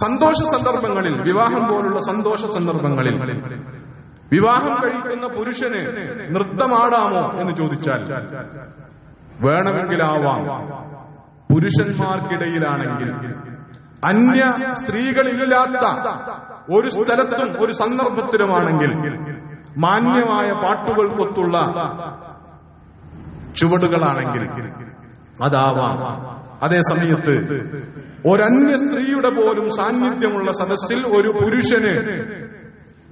സന്തോഷ സന്ദർഭങ്ങളിൽ, വിവാഹം പോലുള്ള സന്തോഷ സന്ദർഭങ്ങളിൽ വിവാഹം കഴിക്കുന്ന പുരുഷന് നൃത്തമാടാമോ എന്ന് ചോദിച്ചാൽ വേണമെങ്കിലാവാം. പുരുഷന്മാർക്കിടയിലാണെങ്കിൽ, അന്യ സ്ത്രീകളില്ലാത്ത ഒരു സ്ഥലത്തും ഒരു സന്ദർഭത്തിലുമാണെങ്കിൽ മാന്യമായ പാട്ടുകൾക്കൊത്തുള്ള ചുവടുകളാണെങ്കിൽ അതാവാം. അതേ സമയത്ത് ഒരന്യ സ്ത്രീയുടെ പോലും സാന്നിധ്യമുള്ള സദസ്സിൽ ഒരു പുരുഷന്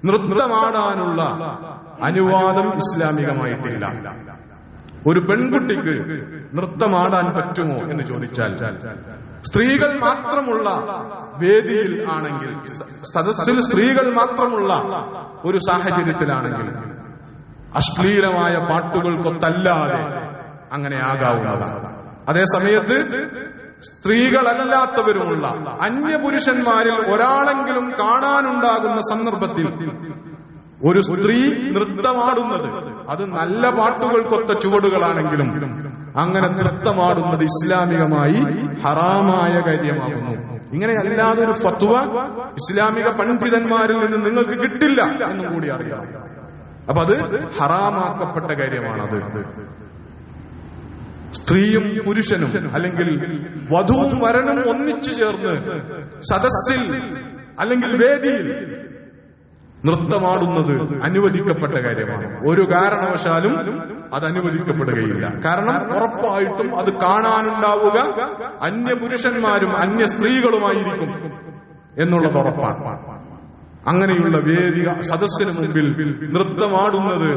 നൃത്തമാടാനുള്ള അനുവാദം ഇസ്ലാമികമായിട്ടില്ല. ഒരു പെൺകുട്ടിക്ക് നൃത്തമാടാൻ പറ്റുമോ എന്ന് ചോദിച്ചാൽ, സ്ത്രീകൾ മാത്രമുള്ള വേദിയിൽ ആണെങ്കിൽ, സദസ്സിൽ സ്ത്രീകൾ മാത്രമുള്ള ഒരു സാഹചര്യത്തിലാണെങ്കിൽ അശ്ലീലമായ പാട്ടുകൾക്കൊത്തല്ലാതെ അങ്ങനെ ആകാവുന്നതാണ്. അതേസമയത്ത് സ്ത്രീകളല്ലാത്തവരുമുള്ള അന്യപുരുഷന്മാരിൽ ഒരാളെങ്കിലും കാണാനുണ്ടാകുന്ന സന്ദർഭത്തിൽ ഒരു സ്ത്രീ നൃത്തമാടുന്നത്, അത് നല്ല പാട്ടുകൾക്കൊത്ത ചുവടുകളാണെങ്കിലും അങ്ങനെ നൃത്തമാടുന്നത് ഇസ്ലാമികമായി ഹറാമായ കാര്യമാകുന്നു. ഇങ്ങനെ അല്ലാതെ ഒരു ഫത്വ ഇസ്ലാമിക പണ്ഡിതന്മാരിൽ നിന്ന് നിങ്ങൾക്ക് കിട്ടില്ല എന്നും കൂടി അറിയാം. അപ്പൊ അത് ഹറാമാക്കപ്പെട്ട കാര്യമാണത്. സ്ത്രീയും പുരുഷനും അല്ലെങ്കിൽ വധുവും വരനും ഒന്നിച്ചു ചേർന്ന് സദസ്സിൽ അല്ലെങ്കിൽ വേദിയിൽ നൃത്തമാടുന്നത് അനുവദിക്കപ്പെട്ട കാര്യമാണ്. ഒരു കാരണവശാലും അത് അനുവദിക്കപ്പെടുകയില്ല. കാരണം ഉറപ്പായിട്ടും അത് കാണാനുണ്ടാവുക അന്യപുരുഷന്മാരും അന്യ സ്ത്രീകളുമായിരിക്കും എന്നുള്ളത് ഉറപ്പാണ്. അങ്ങനെയുള്ള വേദി സദസ്സിന് മുമ്പിൽ നൃത്തമാടുന്നത്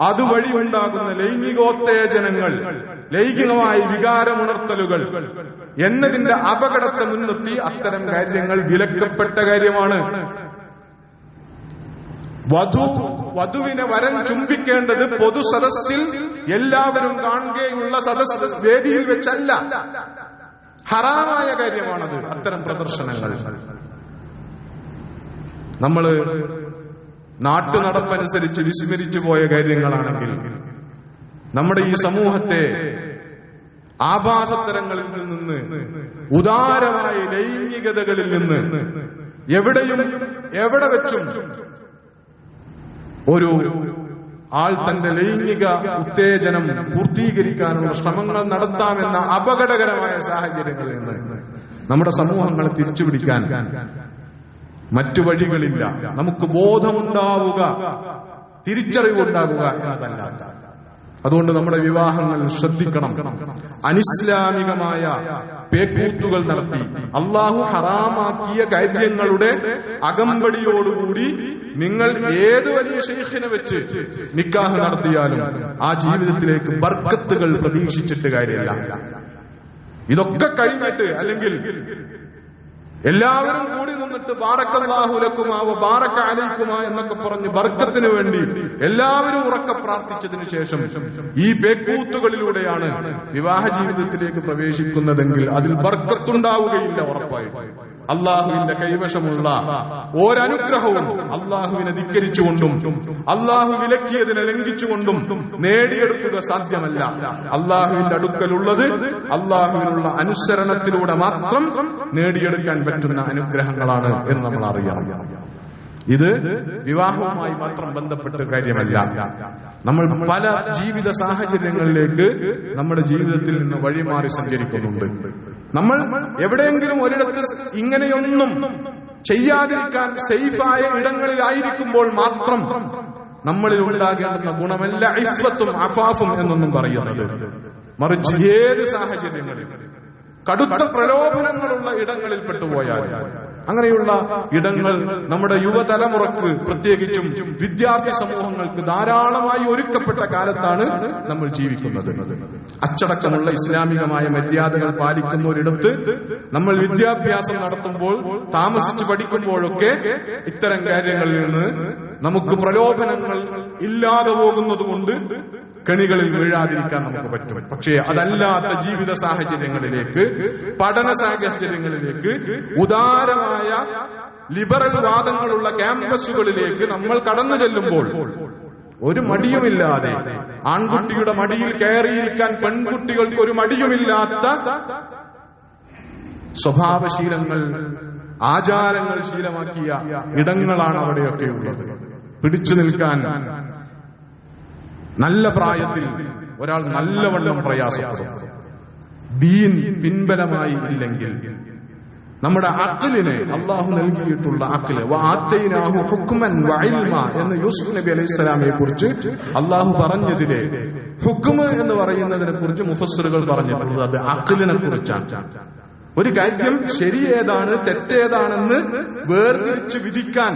അതുവഴി ഉണ്ടാകുന്ന ലൈംഗികോത്തേജനങ്ങൾ, ലൈംഗികമായ വികാരമുണർത്തലുകൾ എന്നതിന്റെ അപകടത്തെ മുൻനിർത്തി അത്തരം കാര്യങ്ങൾ വിലക്കപ്പെട്ട കാര്യമാണ്. വധുവിനെ വരൻ ചുംബിക്കേണ്ടത് പൊതു സദസ്സിൽ എല്ലാവരും കാണുകയുള്ള സദസ് വേദിയിൽ വെച്ചല്ല. ഹറാമായ കാര്യമാണത് അത്തരം പ്രദർശനങ്ങൾ. നമ്മള് നാട്ടു നടപ്പനുസരിച്ച് വിസ്മരിച്ചു പോയ കാര്യങ്ങളാണെങ്കിൽ നമ്മുടെ ഈ സമൂഹത്തെ ആഭാസത്തരങ്ങളിൽ നിന്ന്, ഉദാരമായ ലൈംഗികതകളിൽ നിന്ന് എവിടെയും എവിടെ വെച്ചും ഒരു ആൾ തന്റെ ലൈംഗിക ഉത്തേജനം പൂർത്തീകരിക്കാനുള്ള ശ്രമങ്ങൾ നടത്താമെന്ന അപകടകരമായ സാഹചര്യങ്ങളിൽ നിന്ന് നമ്മുടെ സമൂഹങ്ങളെ തിരിച്ചുപിടിക്കാൻ മറ്റു വഴികളില്ല. നമുക്ക് ബോധമുണ്ടാവുക, തിരിച്ചറിവുണ്ടാവുക എന്നതല്ലാത്ത. അതുകൊണ്ട് നമ്മുടെ വിവാഹങ്ങൾ ശ്രദ്ധിക്കണം. അനിസ്ലാമികമായ പേക്കൂത്തുകൾ നടത്തി അള്ളാഹു ഹറാമാക്കിയ കാര്യങ്ങളുടെ അകമ്പടിയോടുകൂടി നിങ്ങൾ ഏത് വലിയ ശൈഖിനെ വെച്ച് നിക്കാഹ് നടത്തിയാലും ആ ജീവിതത്തിലേക്ക് ബർക്കത്തുകൾ പ്രതീക്ഷിച്ചിട്ട് കാര്യമില്ല. ഇതൊക്കെ കഴിഞ്ഞിട്ട് അല്ലെങ്കിൽ എല്ലാവരും കൂടി നിന്നിട്ട് ബാറക്കല്ലാഹു ലക്കുമാ വ ബാറക അലൈക്കുമാ എന്നൊക്കെ പറഞ്ഞ് ബർക്കത്തിന് വേണ്ടി എല്ലാവരും ഉറക്കെ പ്രാർത്ഥിച്ചതിന് ശേഷം ഈ പേക്കൂത്തുകളിലൂടെയാണ് വിവാഹ ജീവിതത്തിലേക്ക് പ്രവേശിക്കുന്നതെങ്കിൽ അതിൽ ബർക്കത്തുണ്ടാവുകയില്ല ഉറപ്പായിട്ടും. അള്ളാഹുവിന്റെ കൈവശമുള്ള ഒരനുഗ്രഹവും അള്ളാഹുവിനെ ധിക്കരിച്ചുകൊണ്ടും അള്ളാഹു വിലക്കിയതിനെ ലംഘിച്ചുകൊണ്ടും നേടിയെടുക്കുക സാധ്യമല്ല. അള്ളാഹുവിന്റെ അടുക്കലുള്ളത് അള്ളാഹുവിനുള്ള അനുസരണത്തിലൂടെ മാത്രം നേടിയെടുക്കാൻ പറ്റുന്ന അനുഗ്രഹങ്ങളാണ് എന്ന് നമ്മൾ അറിയാം. ഇത് വിവാഹവുമായി മാത്രം ബന്ധപ്പെട്ട കാര്യമല്ല. നമ്മൾ പല ജീവിത സാഹചര്യങ്ങളിലേക്ക് നമ്മുടെ ജീവിതത്തിൽ നിന്ന് വഴിമാറി സഞ്ചരിക്കുന്നുണ്ട്. നമ്മൾ എവിടെയെങ്കിലും ഒരിടത്ത് ഇങ്ങനെയൊന്നും ചെയ്യാതിരിക്കാൻ സേഫായ ഇടങ്ങളിലായിരിക്കുമ്പോൾ മാത്രം നമ്മളിൽ ഉണ്ടാകേണ്ടുന്ന ഗുണമല്ല ഇഫ്ഫത്തും അഫാഫും എന്നൊന്നും പറയുന്നത്. മറിച്ച് ഏത് സാഹചര്യങ്ങളിൽ കടുത്ത പ്രലോഭനങ്ങളുള്ള ഇടങ്ങളിൽ പെട്ടുപോയാൽ, അങ്ങനെയുള്ള ഇടങ്ങൾ നമ്മുടെ യുവതലമുറക്ക് പ്രത്യേകിച്ചും വിദ്യാർത്ഥി സമൂഹങ്ങൾക്ക് ധാരാളമായി ഒരുക്കപ്പെട്ട കാലത്താണ് നമ്മൾ ജീവിക്കുന്നത്. അച്ചടക്കമുള്ള ഇസ്ലാമികമായ മര്യാദകൾ പാലിക്കുന്ന ഒരിടത്ത് നമ്മൾ വിദ്യാഭ്യാസം നടത്തുമ്പോൾ, താമസിച്ച് പഠിക്കുമ്പോഴൊക്കെ ഇത്തരം കാര്യങ്ങളിൽ നിന്ന് നമുക്ക് പ്രലോഭനങ്ങൾ ഇല്ലാതെ പോകുന്നതുകൊണ്ട് കെണികളിൽ വീഴാതിരിക്കാൻ നമുക്ക് പറ്റും. പക്ഷേ അതല്ലാത്ത ജീവിത സാഹചര്യങ്ങളിലേക്ക്, പഠന സാഹചര്യങ്ങളിലേക്ക്, ഉദാരമായ ലിബറൽ വാദങ്ങളുള്ള ക്യാമ്പസുകളിലേക്ക് നമ്മൾ കടന്നു ചെല്ലുമ്പോൾ ഒരു മടിയുമില്ലാതെ, ആൺകുട്ടിയുടെ മടിയിൽ കയറിയിരിക്കാൻ പെൺകുട്ടികൾക്ക് ഒരു മടിയുമില്ലാത്ത സ്വഭാവശീലങ്ങൾ, ആചാരങ്ങൾ ശീലമാക്കിയ ഇടങ്ങളാണ് അവിടെയൊക്കെ ഉള്ളത്. പിടിച്ചു നിൽക്കാൻ നല്ല പ്രായത്തിൽ ഒരാൾ നല്ലവണ്ണം പ്രയാസപ്പെടും. ദീൻ പിൻബലമായി ഇല്ലെങ്കിൽ നമ്മുടെ അഖ്ലിനെ, അള്ളാഹു നൽകിയിട്ടുള്ള അഖ്ല്, വആതൈനാഹു ഹുക്മൻ വഇൽമ എന്ന് യൂസുഫ് നബി അലൈഹിസ്സലാമയെ കുറിച്ച് അള്ളാഹു പറഞ്ഞതിലെ ഹുക്മ് എന്ന് പറയുന്നതിനെ കുറിച്ച് മുഫസ്സിറുകൾ പറഞ്ഞിട്ടുള്ളത് അത് അഖ്ലിനെ കുറിച്ചാണ്. ഒരു കാര്യം ശരിയേതാണ് തെറ്റേതാണെന്ന് വേർതിരിച്ച് വിധിക്കാൻ,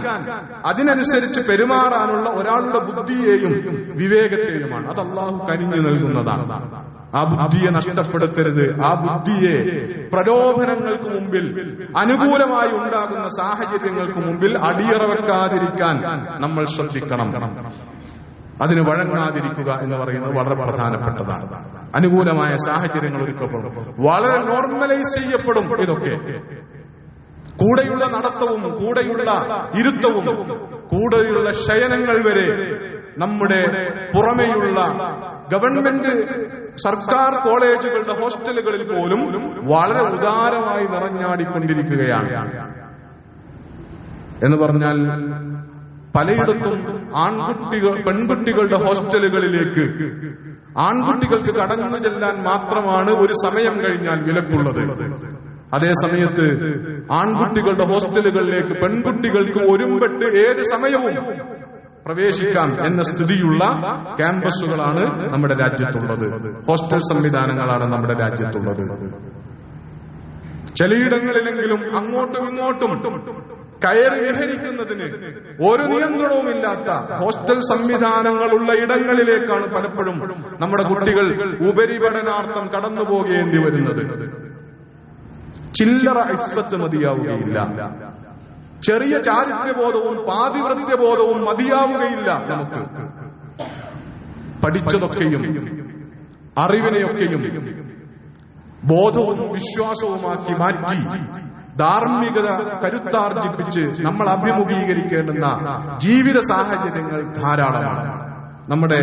അതിനനുസരിച്ച് പെരുമാറാനുള്ള ഒരാളുടെ ബുദ്ധിയെയും വിവേകത്തെയുമാണ്. അത് അള്ളാഹു കനിഞ്ഞു നൽകുന്നതാണ്. ആ ബുദ്ധിയെ നഷ്ടപ്പെടുത്തരുത്. ആ ബുദ്ധിയെ പ്രലോഭനങ്ങൾക്ക് മുമ്പിൽ, അനുകൂലമായി ഉണ്ടാകുന്ന സാഹചര്യങ്ങൾക്ക് മുമ്പിൽ അടിയറ വെക്കാതിരിക്കാൻ നമ്മൾ ശ്രദ്ധിക്കണം. അതിന് വഴങ്ങാതിരിക്കുക എന്ന് പറയുന്നത് വളരെ പ്രധാനപ്പെട്ടതാണ്. അനുകൂലമായ സാഹചര്യങ്ങൾ ഒരുക്കപ്പെടും, വളരെ നോർമലൈസ് ചെയ്യപ്പെടും. ഇതൊക്കെ കൂടെയുള്ള നടത്തവും, കൂടെയുള്ള ഇരുത്തവും, കൂടെയുള്ള ശയനങ്ങൾ വരെ നമ്മുടെ പുറമെയുള്ള ഗവൺമെന്റ് സർക്കാർ കോളേജുകളുടെ ഹോസ്റ്റലുകളിൽ പോലും വളരെ ഉദാരമായി നിറഞ്ഞാടിക്കൊണ്ടിരിക്കുകയാണ്. എന്ന് പറഞ്ഞാൽ പലയിടത്തും പെൺകുട്ടികളുടെ ഹോസ്റ്റലുകളിലേക്ക് ആൺകുട്ടികൾക്ക് കടന്നു ചെല്ലാൻ മാത്രമാണ് ഒരു സമയം കഴിഞ്ഞാൽ വിലക്കുള്ളത്. അതേ സമയത്ത് ആൺകുട്ടികളുടെ ഹോസ്റ്റലുകളിലേക്ക് പെൺകുട്ടികൾക്ക് ഒരുമ്പെട്ട് ഏത് സമയവും പ്രവേശിക്കാം എന്ന സ്ഥിതിയുള്ള ക്യാമ്പസുകളാണ് നമ്മുടെ രാജ്യത്തുള്ളത്. ഹോസ്റ്റൽ സംവിധാനങ്ങളാണ് നമ്മുടെ രാജ്യത്തുള്ളത്. ചിലയിടങ്ങളിലെങ്കിലും അങ്ങോട്ടും ഇങ്ങോട്ടും കയറി വിഹരിക്കുന്നതിന് ഒരു നിയന്ത്രണവുമില്ലാത്ത ഹോസ്റ്റൽ സംവിധാനങ്ങളുള്ള ഇടങ്ങളിലേക്കാണ് പലപ്പോഴും നമ്മുടെ കുട്ടികൾ ഉപരിപഠനാർത്ഥം കടന്നു പോകേണ്ടി വരുന്നത്. ചില്ലറ ഇഫ്ഫത്ത് മതിയാവുകയില്ല, ചെറിയ ചാരിത്രബോധവും പാതിവൃത്യബോധവും മതിയാവുകയില്ല. നമുക്ക് പഠിച്ചതൊക്കെയും അറിവിനെയൊക്കെയും ബോധവും വിശ്വാസവുമാക്കി മാറ്റി ധാർമ്മികത കരുത്താർജിപ്പിച്ച് നമ്മൾ അഭിമുഖീകരിക്കേണ്ടുന്ന ജീവിത സാഹചര്യങ്ങൾ ധാരാളമാണ്. നമ്മുടെ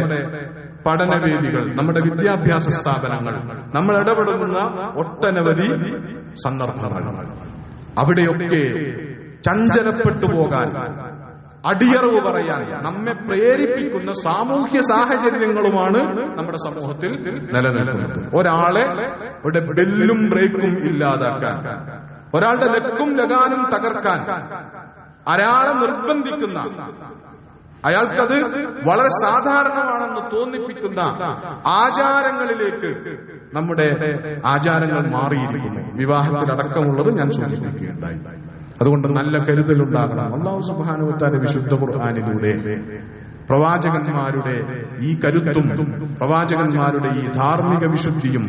പഠനവേദികൾ, നമ്മുടെ വിദ്യാഭ്യാസ സ്ഥാപനങ്ങൾ, നമ്മൾ ഇടപെടുന്ന ഒട്ടനവധി സന്ദർഭങ്ങൾ, അവിടെയൊക്കെ ചഞ്ചലപ്പെട്ടു പോകാൻ, അടിയറവ് പറയാൻ നമ്മെ പ്രേരിപ്പിക്കുന്ന സാമൂഹ്യ സാഹചര്യങ്ങളുമാണ് നമ്മുടെ സമൂഹത്തിൽ നിലനിൽക്കുന്നത്. ഒരാളെ ഇവിടെ ബെല്ലും ബ്രേക്കും ഇല്ലാതാക്കാൻ, ഒരാളുടെ ലക്കും ലഗാനും തകർക്കാൻ ഒരാളെ നിർബന്ധിക്കുന്ന, അയാൾക്കത് വളരെ സാധാരണമാണെന്ന് തോന്നിപ്പിക്കുന്ന ആചാരങ്ങളിലേക്ക് നമ്മുടെ ആചാരങ്ങൾ മാറിയിരിക്കുന്നു. വിവാഹത്തിലടക്കമുള്ളത് ഞാൻ സൂചിപ്പിക്കുകയുണ്ടായി. അതുകൊണ്ട് നല്ല കരുതലുണ്ടാകണം. അല്ലാഹു സുബ്ഹാനഹു വ തആല വിശുദ്ധ ഖുർആനിലൂടെ പ്രവാചകന്മാരുടെ ഈ കരുത്തും പ്രവാചകന്മാരുടെ ഈ ധാർമ്മിക വിശുദ്ധിയും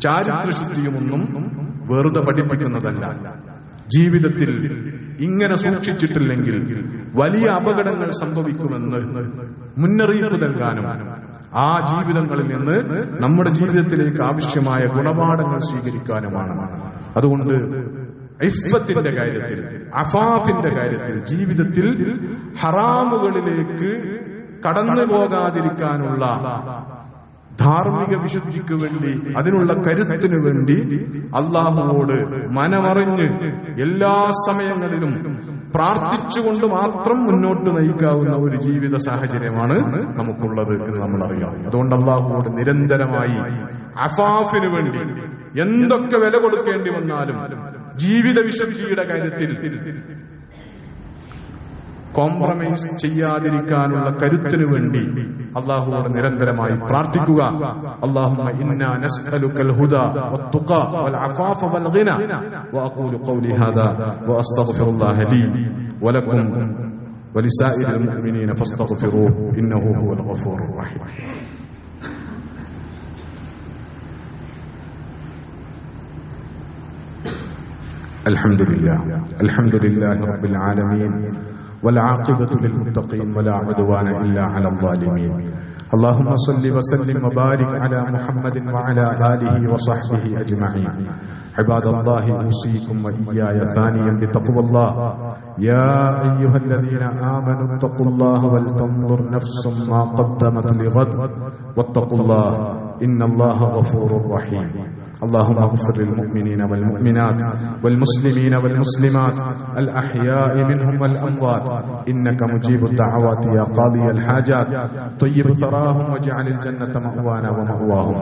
ചാരിത്രശുദ്ധിയും ഒന്നും വെറുതെ പഠിപ്പിക്കുന്നതല്ല. ജീവിതത്തിൽ ഇങ്ങനെ സൂക്ഷിച്ചിട്ടില്ലെങ്കിൽ വലിയ അപകടങ്ങൾ സംഭവിക്കുമെന്ന് മുന്നറിയിപ്പ് നൽകാനും ആ ജീവിതങ്ങളിൽ നിന്ന് നമ്മുടെ ജീവിതത്തിലേക്ക് ആവശ്യമായ ഗുണപാഠങ്ങൾ സ്വീകരിക്കാനുമാണ്. അതുകൊണ്ട് ഇഫ്ഫത്തിന്റെ കാര്യത്തിൽ, അഫാഫിന്റെ കാര്യത്തിൽ, ജീവിതത്തിൽ ഹറാമുകളിലേക്ക് കടന്നു പോകാതിരിക്കാനുള്ള ധാർമ്മിക വിശുദ്ധിക്ക് വേണ്ടി, അതിനുള്ള കരുത്തിനു വേണ്ടി അള്ളാഹുവോട് മനമറിഞ്ഞ് എല്ലാ സമയങ്ങളിലും പ്രാർത്ഥിച്ചുകൊണ്ട് മാത്രം മുന്നോട്ട് നയിക്കാവുന്ന ഒരു ജീവിത സാഹചര്യമാണ് നമുക്കുള്ളത് എന്ന് നമ്മൾ അറിയാം. അതുകൊണ്ട് അല്ലാഹുവോട് നിരന്തരമായി അഫാഫിന് വേണ്ടി എന്തൊക്കെ വില കൊടുക്കേണ്ടി വന്നാലും ജീവിത വിശുദ്ധിയുടെ കാര്യത്തിൽ കോംപ്രമൈസ് ചെയ്യാതിരിക്കാനുള്ള കരുത്തിനു വേണ്ടി അല്ലാഹുവോട് നിരന്തരമായി പ്രാർത്ഥിക്കുക. അല്ലാഹുമ്മ ഇന്നാ നസ്അലുക്കൽ ഹുദാ വത്തുഖാ വൽ അഫാഫ വൽ ഗിന വഅഖൂലു ഖൗലി ഹാദാ വഅസ്തഗ്ഫിറുല്ലാഹ ലീ വലക്കും വലിസായിരിൽ മുഅ്മിനീന ഫസ്തഗ്ഫിറൂഹു ഇന്നഹു ഹുവൽ ഗഫൂറുർ റഹീം. الحمد لله رب العالمين والعاقبة للمتقين ولا عدوان إلا على الظالمين. اللهم صل وسلم وبارك على محمد وعلى آله وصحبه أجمعين. عباد الله أوصيكم وإياي ثانيا بتقوى الله. يا أيها الذين آمنوا اتقوا الله ولتنظر نفس ما قدمت لغد واتقوا الله إن الله غفور رحيم. اللهم اغفر للمؤمنين والمؤمنات والمسلمين والمسلمات الأحياء منهم والأموات إنك مجيب الدعوات يا قاضي الحاجات. طيب ثراهم واجعل الجنة مأوانا ومأواهم.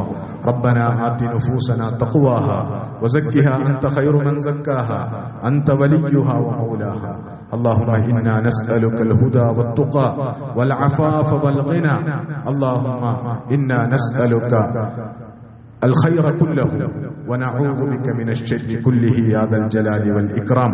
ربنا آت نفوسنا تقواها وزكها أنت خير من زكاها أنت وليها ومولاها. اللهم إنا نسألك الهدى والتقى والعفاف والغنى. اللهم إنا نسألك الخير كله ونعوذ بك من الشر كله يا ذا الجلال والإكرام.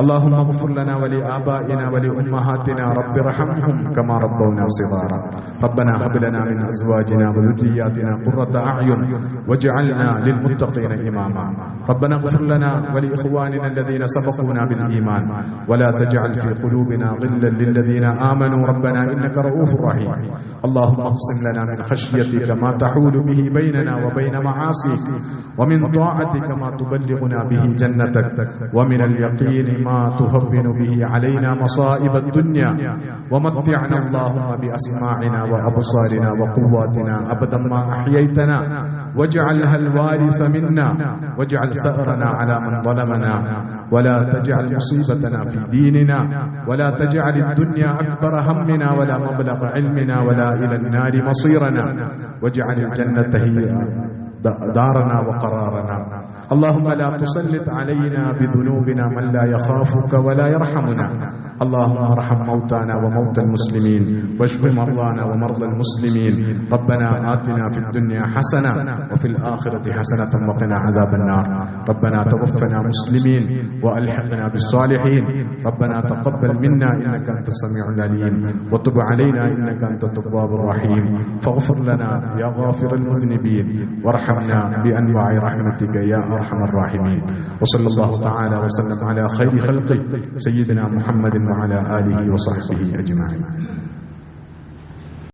اللهم اغفر لنا ولآبائنا ولأمهاتنا رب ارحمهم كما ربونا صغارا. ربنا هب لنا من أزواجنا وذرياتنا قرة أعين واجعلنا للمتقين إماما. ربنا اغفر لنا ولإخواننا الذين سبقونا بالإيمان ولا تجعل في قلوبنا غلا للذين آمنوا ربنا إنك رؤوف رحيم. اللهم اقسم لنا من خشيتك ما تحول به بيننا وبين معاصيك ومن طاعتك ما تبلغنا به جنتك ومن اليقين ما تهون به علينا مصائب الدنيا ومتعنا اللهم بأسماعنا وأبصارنا وقواتنا أبدا ما أحييتنا واجعلها الوارث منا واجعل ثأرنا على من ظلمنا ولا تجعل مصيبتنا في ديننا ولا تجعل الدنيا أكبر همنا ولا مبلغ علمنا ولا إلى النار مصيرنا واجعل الجنة هي دارنا وقرارنا. اللهم لا تسلط علينا بذنوبنا من لا يخافك ولا يرحمنا. اللهم ارحم موتانا وموتى المسلمين واشف مرضانا ومرضى المسلمين. ربنا آتنا في الدنيا حسنة وفي الآخرة حسنة وقنا عذاب النار. ربنا توفنا مسلمين وألحقنا بالصالحين. ربنا تقبل منا إنك أنت السميع العليم وتب علينا إنك أنت التواب الرحيم. فاغفر لنا يا غافر المذنبين وارحمنا بأنواع رحمتك يا أرحم الراحمين. وصلى الله تعالى وسلم على خير خلقه سيدنا محمد وعلى آله وصحبه أجمعين.